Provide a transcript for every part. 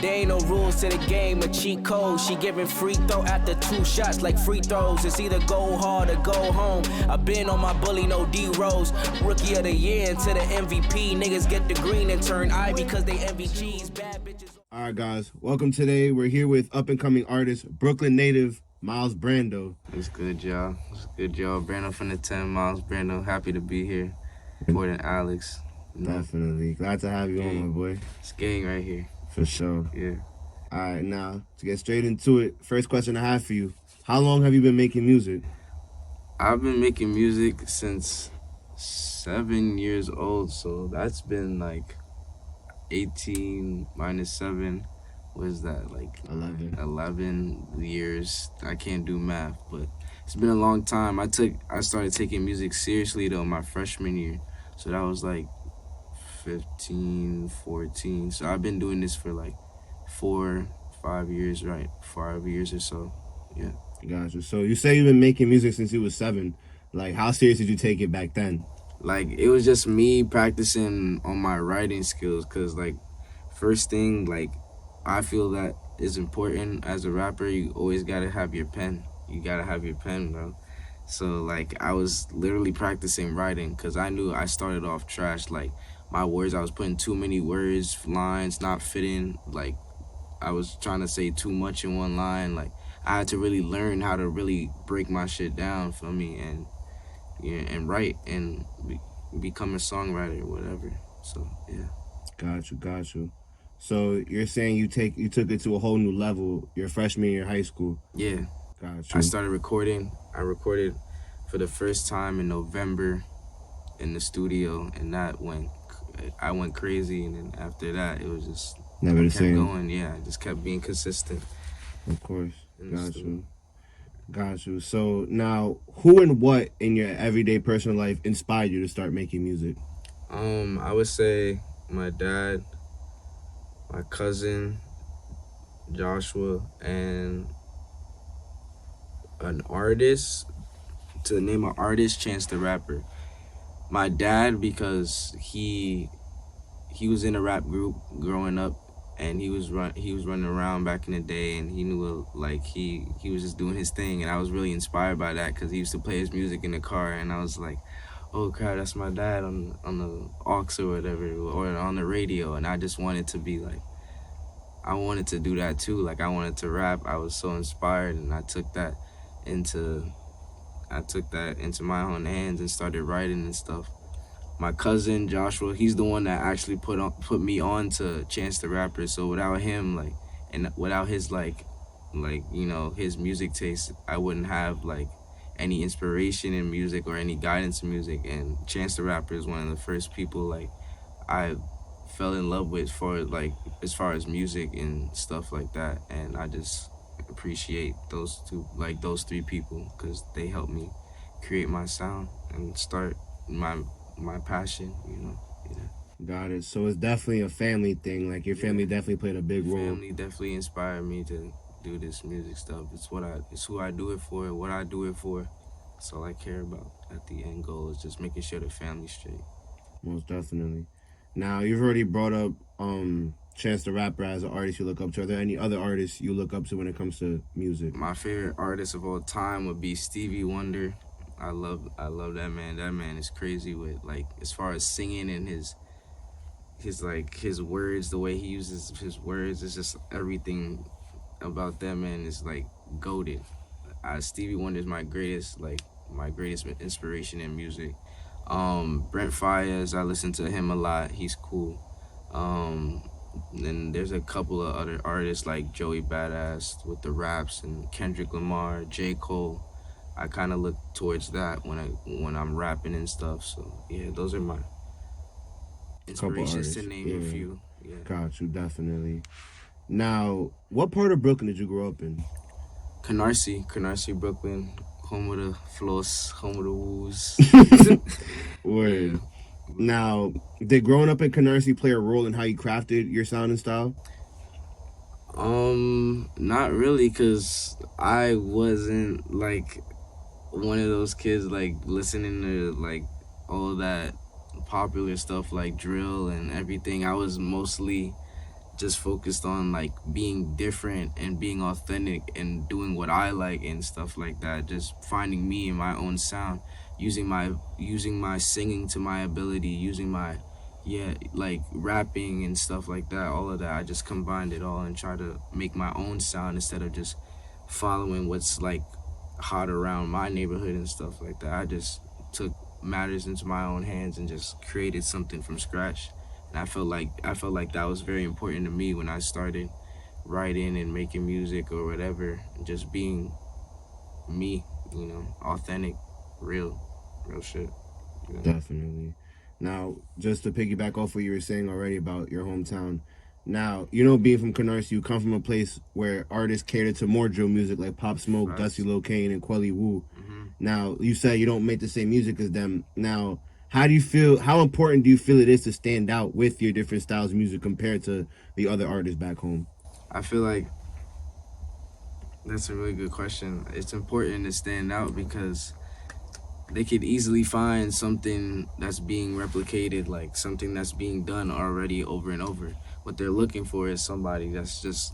There ain't no rules to the game, a cheat code. She giving free throw after 2 shots like free throws. It's either go hard or go home. I've been on my bully, no D-Rose. Rookie of the year into the MVP. Niggas get the green and turn I because they MVGs. Bad bitches. All right, guys. Welcome today. We're here with up-and-coming artist, Brooklyn native, Myles Brando. What's good, y'all? What's good, y'all? Brando from the 10, Myles Brando. Happy to be here. Supporting Alex. Definitely. Glad to have you on, my boy. It's gang right here. For sure. Yeah. All right, now, to get straight into it, first question I have for you. How long have you been making music? I've been making music since 7 years old, so that's been like 18 minus 7. What is that? Like 11 years. I can't do math, but it's been a long time. I started taking music seriously though my freshman year. So that was like 15, 14. So I've been doing this for like 5 years, right? 5 years or so. Yeah. Gotcha. So you say you've been making music since you was 7. Like, how serious did you take it back then? Like, it was just me practicing on my writing skills, because like, first thing, like, I feel that is important as a rapper. You always gotta have your pen. You gotta have your pen, bro. So like, I was literally practicing writing because I knew I started off trash. Like, my words, I was putting too many words, lines not fitting. Like, I was trying to say too much in one line. Like, I had to really learn how to really break my shit down for me and write and become a songwriter or whatever. So yeah. Got you. So you're saying you took it to a whole new level your freshman year of high school? Yeah. Got you. I started recording. I recorded for the first time in November in the studio, and I went crazy. And then after that, it was just never the same. Going. Yeah, I just kept being consistent. Of course. Got you. So now, who and what in your everyday personal life inspired you to start making music? I would say my dad, my cousin, Joshua, and an artist. To name an artist, Chance the Rapper. My dad, because he was in a rap group growing up, and he was running around back in the day, and he knew, like, he was just doing his thing, and I was really inspired by that because he used to play his music in the car, and I was like, oh crap, that's my dad on the aux or whatever, or on the radio, and I just wanted to be like, I wanted to do that too. Like, I wanted to rap. I was so inspired, and I took that into my own hands and started writing and stuff. My cousin Joshua, he's the one that actually put me on to Chance the Rapper. So without him, like, and without his like his music taste, I wouldn't have like any inspiration in music or any guidance in music. And Chance the Rapper is one of the first people like I fell in love with as far as music and stuff like that. And I just appreciate those 3 people because they helped me create my sound and start my passion, Yeah. Got it. So it's definitely a family thing. Like, your family definitely played a big role. Family definitely inspired me to do this music stuff. It's who I do it for, what I do it for. That's all I care about at the end goal is just making sure the family's straight. Most definitely. Now, you've already brought up Chance the Rapper as an artist you look up to. Are there any other artists you look up to when it comes to music? My favorite artist of all time would be Stevie Wonder. I love that man. That man is crazy with, like, as far as singing and his words, the way he uses his words, it's just everything about that man is like goated. Stevie Wonder is my greatest inspiration in music. Brent Faiyaz, I listen to him a lot. He's cool. Then there's a couple of other artists like Joey Badass with the raps, and Kendrick Lamar, J. Cole. I kind of look towards that when I'm rapping and stuff. So yeah, those are my inspirations to name a few. Yeah. Got you, definitely. Now, what part of Brooklyn did you grow up in? Canarsie, Brooklyn, home of the floss, home of the woos. Word. Yeah. Now, did growing up in Canarsie play a role in how you crafted your sound and style? Not really, because I wasn't like one of those kids like listening to like all that popular stuff like drill and everything. I was mostly just focused on like being different and being authentic and doing what I like and stuff like that. Just finding me and my own sound, using my singing to my ability, using my like rapping and stuff like that. All of that, I just combined it all and try to make my own sound instead of just following what's like hot around my neighborhood and stuff like that. I just took matters into my own hands and just created something from scratch. And I felt like that was very important to me when I started writing and making music or whatever, just being me, authentic, real shit. Definitely. Now, just to piggyback off what you were saying already about your hometown, now, being from Canarsie, you come from a place where artists cater to more drill music like Pop Smoke, Facts. Dusty Locane, and Quelly Wu. Mm-hmm. Now, you said you don't make the same music as them. Now, how important do you feel it is to stand out with your different styles of music compared to the other artists back home? I feel like that's a really good question. It's important to stand out because they could easily find something that's being replicated, like something that's being done already over and over. What they're looking for is somebody that's just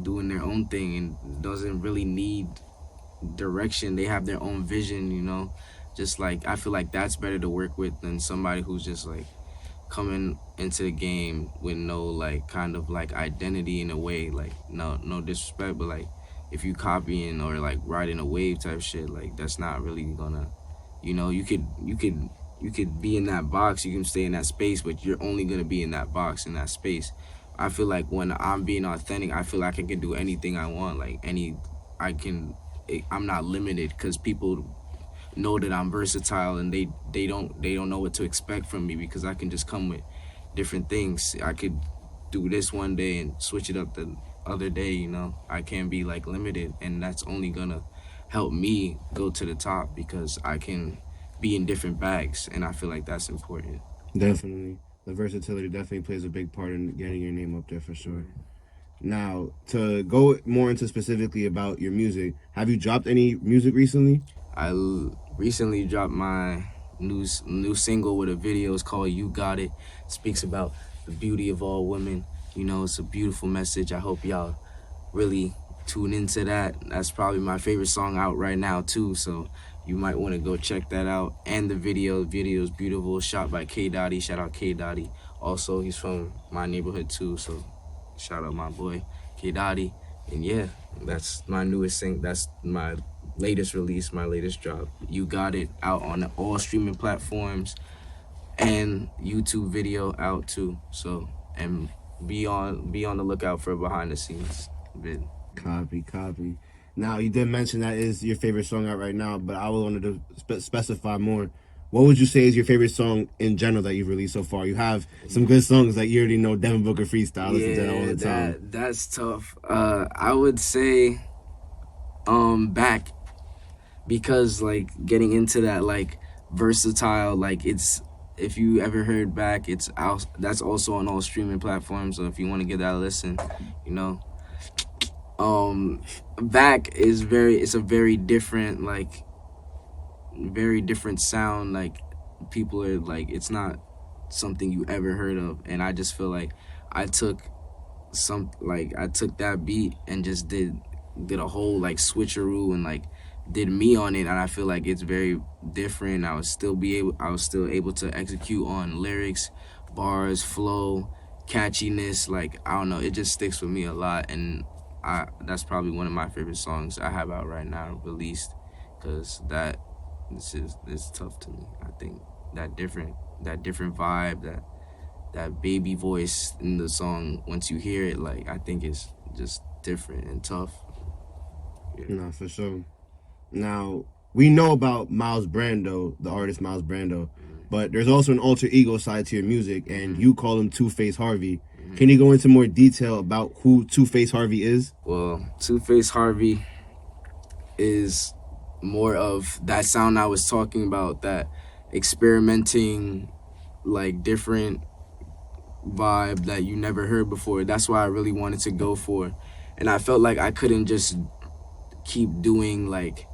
doing their own thing and doesn't really need direction. They have their own vision. Just like I feel like that's better to work with than somebody who's just like coming into the game with no like kind of like identity in a way. Like no disrespect, but like if you copying or like riding a wave type shit, like that's not really gonna, you could be in that box, you can stay in that space, but you're only gonna be in that box, in that space. I feel like when I'm being authentic, I feel like I can do anything I want. I'm not limited because people know that I'm versatile and they don't know what to expect from me because I can just come with different things. I could do this one day and switch it up the other day. I can't be like limited, and that's only gonna help me go to the top because I can be in different bags, and I feel like that's important. Definitely. The versatility definitely plays a big part in getting your name up there for sure. Now, to go more into specifically about your music, have you dropped any music recently? Recently dropped my new single with a video. It's called "You Got It." It speaks about the beauty of all women. It's a beautiful message. I hope y'all really tune into that. That's probably my favorite song out right now too. So you might want to go check that out. And the video is beautiful. Shot by K Dotty. Shout out K Dotty. Also, he's from my neighborhood too. So shout out my boy K Dotty. And yeah, that's my newest thing. That's my latest release, my latest drop. You Got It, out on all streaming platforms and YouTube video out too. So and be on the lookout for behind the scenes vid. Copy. Now, you did mention that is your favorite song out right now, but I wanted to specify more. What would you say is your favorite song in general that you've released so far? You have some good songs like you already know, Devin Booker Freestyle. Listen to that all the time. That's tough. I would say Back, because like getting into that like versatile, like it's, if you ever heard Back, it's out, that's also on all streaming platforms, so if you want to give that a listen, Back is it's a very different sound. Like people are like, it's not something you ever heard of, and I just feel like I took that beat and just did a whole like switcheroo and like did me on it, and I feel like it's very different. I was still able to execute on lyrics, bars, flow, catchiness. Like I don't know, it just sticks with me a lot, and that's probably one of my favorite songs I have out right now released, because it's tough to me. I think that different vibe, that baby voice in the song, once you hear it, like I think it's just different and tough. Yeah. No, for sure. Now, we know about Myles Brando, the artist Myles Brando, but there's also an alter ego side to your music, and you call him Two-Face Harvey. Can you go into more detail about who Two-Face Harvey is? Well, Two-Face Harvey is more of that sound I was talking about, that experimenting, like different vibe that you never heard before. That's why I really wanted to go for. And I felt like I couldn't just keep doing like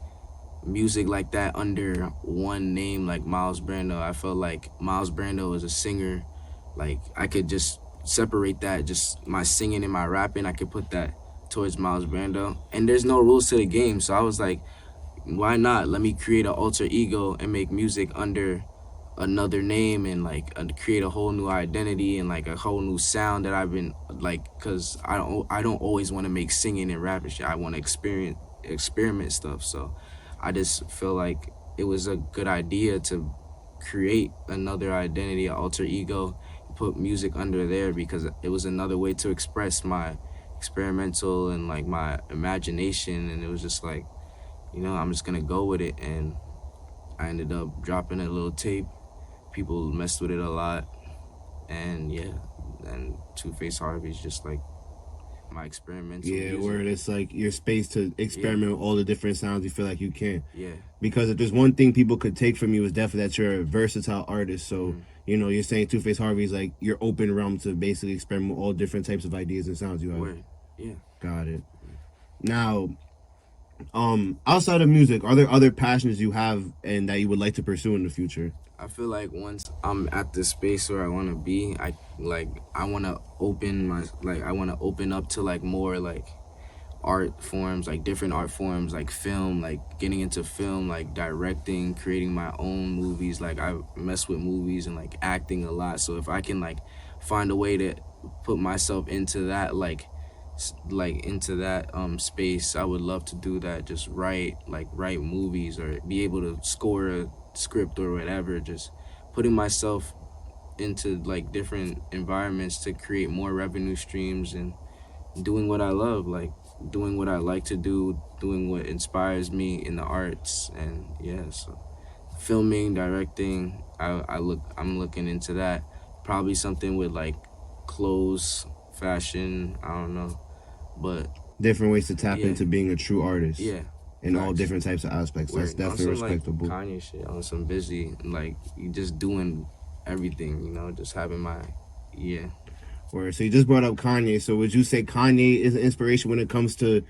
music like that under one name like Myles Brando. I felt like Myles Brando is a singer. Like I could just separate that, just my singing and my rapping, I could put that towards Myles Brando. And there's no rules to the game, so I was like, why not? Let me create an alter ego and make music under another name and like create a whole new identity and like a whole new sound that I've been like, cause I don't always want to make singing and rapping shit. I want to experiment stuff. So I just feel like it was a good idea to create another identity, an alter ego, put music under there because it was another way to express my experimental and like my imagination. And it was just like, I'm just gonna go with it. And I ended up dropping a little tape. People messed with it a lot. And yeah, and Two Face Harvey's just like my experimental music. Where it's like your space to experiment with all the different sounds you feel like you can. Yeah. Because if there's one thing people could take from you is definitely that you're a versatile artist. So, you're saying Two Face Harvey's like your open realm to basically experiment with all different types of ideas and sounds you have. Word. Yeah. Got it. Now, outside of music, are there other passions you have and that you would like to pursue in the future? I feel like once I'm at the space where I want to be, I want to open up to like more like art forms, like different art forms, like film, like getting into film, like directing, creating my own movies. Like I mess with movies and like acting a lot. So if I can like find a way to put myself into that into that space, I would love to do that. Just write movies or be able to score a script or whatever. Just putting myself into like different environments to create more revenue streams and doing what I love, like doing what I like to do, doing what inspires me in the arts. And yeah, so filming, directing, I'm looking into that. Probably something with like clothes, fashion, I don't know, but different ways to tap into being a true artist. Yeah. In all different types of aspects. That's definitely on some, respectable. Like Kanye shit, on some busy, like you just doing everything, just having my Word. So you just brought up Kanye. So would you say Kanye is an inspiration when it comes to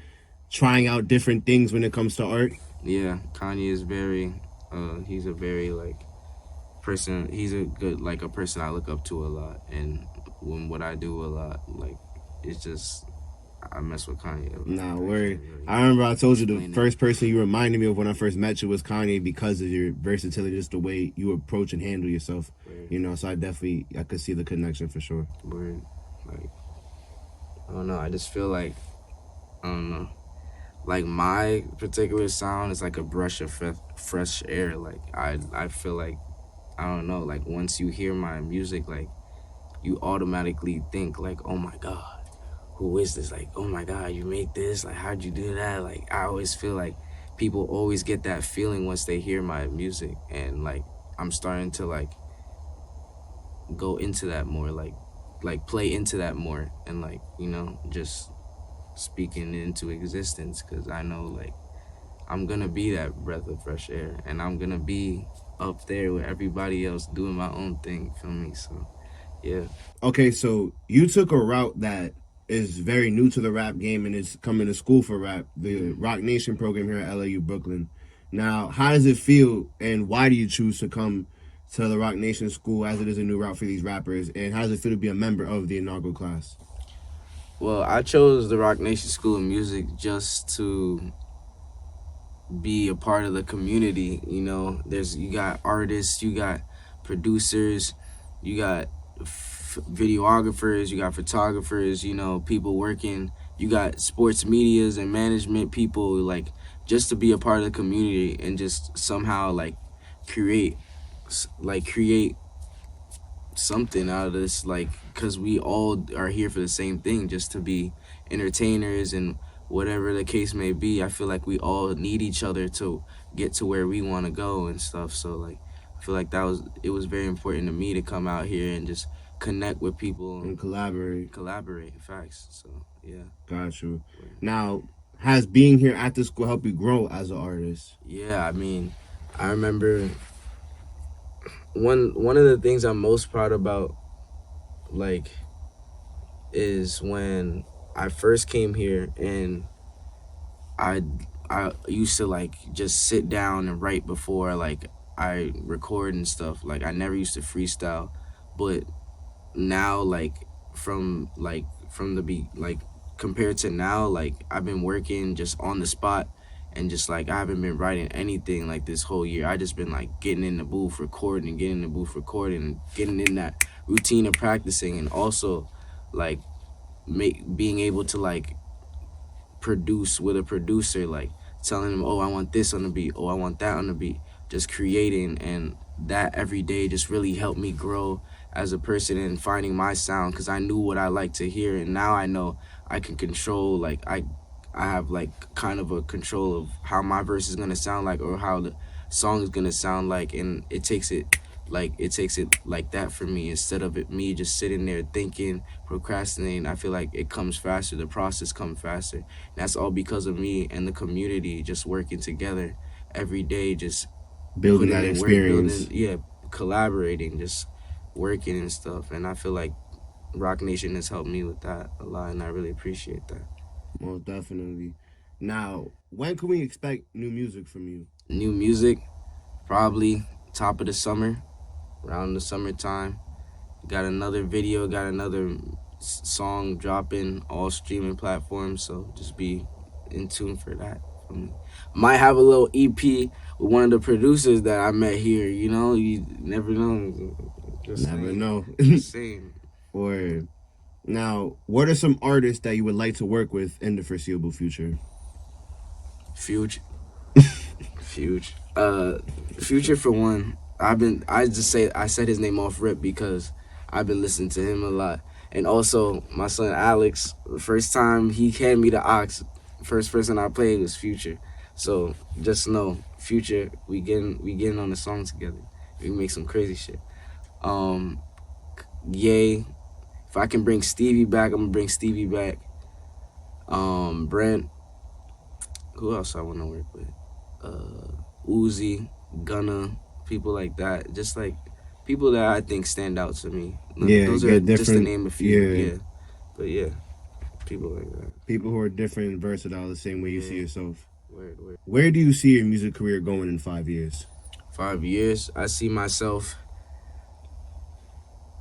trying out different things when it comes to art? Yeah, Kanye is very, he's a very like person. He's a person I look up to a lot, and when what I do a lot, like it's just. I mess with Kanye. Nah, word. I remember I told you the first person you reminded me of when I first met you was Kanye because of your versatility, just the way you approach and handle yourself. Word. So I could see the connection for sure. Word. Like, I don't know. I just feel like, I don't know. Like my particular sound is like a brush of fresh air. Like I feel like, I don't know. Like once you hear my music, like you automatically think like, oh my God. Who is this? Like, oh my God, you made this? Like, how'd you do that? Like, I always feel like people always get that feeling once they hear my music. And, like, I'm starting to, like, go into that more, like play into that more. And, like, just speaking into existence. Because I know, like, I'm going to be that breath of fresh air. And I'm going to be up there with everybody else doing my own thing, feel me? So, yeah. Okay, so you took a route that is very new to the rap game and is coming to school for rap, the Rock Nation program here at LAU Brooklyn. Now, how does it feel and why do you choose to come to the Rock Nation school as it is a new route for these rappers? And how does it feel to be a member of the inaugural class? Well, I chose the Rock Nation School of Music just to be a part of the community. You got artists, you got producers, you got videographers, you got photographers, people working, you got sports medias and management people, like just to be a part of the community and just somehow like create something out of this, like because we all are here for the same thing, just to be entertainers and whatever the case may be. I feel like we all need each other to get to where we want to go and stuff. So like I feel like it was very important to me to come out here and just connect with people and collaborate, facts. So yeah, got you. Now, has being here at the school helped you grow as an artist? Yeah, I mean, I remember one of the things I'm most proud about, like, is when I first came here and I used to like just sit down and write before like I record and stuff. Like I never used to freestyle, but now like from the be like compared to now, like I've been working just on the spot, and just like I haven't been writing anything like this whole year. I just been like getting in the booth recording and getting in the booth recording and getting in that routine of practicing, and also like being able to like produce with a producer, like telling them, oh, I want this on the beat, oh, I want that on the beat, just creating. And that every day just really helped me grow as a person and finding my sound, because I knew what I like to hear, and now I know I can control, like I have like kind of a control of how my verse is gonna sound like, or how the song is gonna sound like, and it takes it like that for me, instead of me just sitting there thinking, procrastinating. I feel like it comes faster, the process comes faster. And that's all because of me and the community just working together every day, just Building putting that in work, experience. collaborating, just working and stuff. And I feel like Rock Nation has helped me with that a lot, and I really appreciate that. Most definitely. Now, when can we expect new music from you? New music, probably top of the summer, around the summertime. Got another video, got another song dropping, all streaming platforms. So just be in tune for that. Might have a little EP with one of the producers that I met here. You know, you never know. Just Never saying. know. Just saying. Or now, what are some artists that you would like to work with in the foreseeable future? Future. Future. Future for one. I said his name off rip because I've been listening to him a lot. And also my son Alex, the first time he handed me the ox, first person I played was Future. So just know, Future, we getting on the song together. We can make some crazy shit. Yay. If I can bring Stevie back, I'm gonna bring Stevie back. Brent. Who else I wanna work with? Uzi, Gunna, people like that. Just like people that I think stand out to me. Yeah, Those are get just to different. name a few. Yeah. Yeah. But yeah, people like that. People who are different and versatile, the same way you Yeah. see yourself. Word. Where do you see your music career going in 5 years? 5 years, I see myself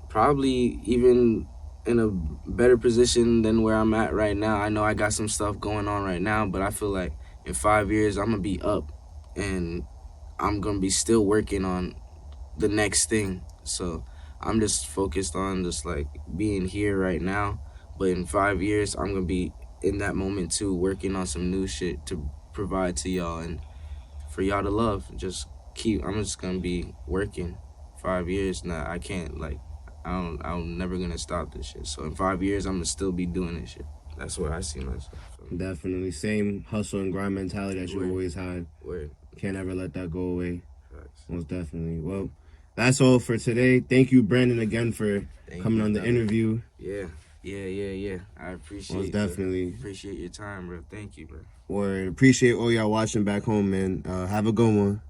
probably even in a better position than where I'm at right now. I know I got some stuff going on right now, but I feel like in 5 years I'm gonna be up, and I'm gonna be still working on the next thing. So I'm just focused on just like being here right now. But in 5 years, I'm gonna be in that moment too, working on some new shit to provide to y'all and for y'all to love. I'm just gonna be working 5 years now. I can't like, I'm never gonna stop this shit. So in 5 years, I'm gonna still be doing this shit. That's where I see myself. So, Definitely. Same hustle and grind mentality that you Word. always had. word. Can't ever let that go away. Facts. Most definitely. Well, that's all for today. Thank you, Brandon, again for Thank coming you, on the brother. interview. Yeah. I appreciate Most definitely. appreciate your time, bro. Thank you, bro. Or appreciate all y'all watching back home, man. Have a good one.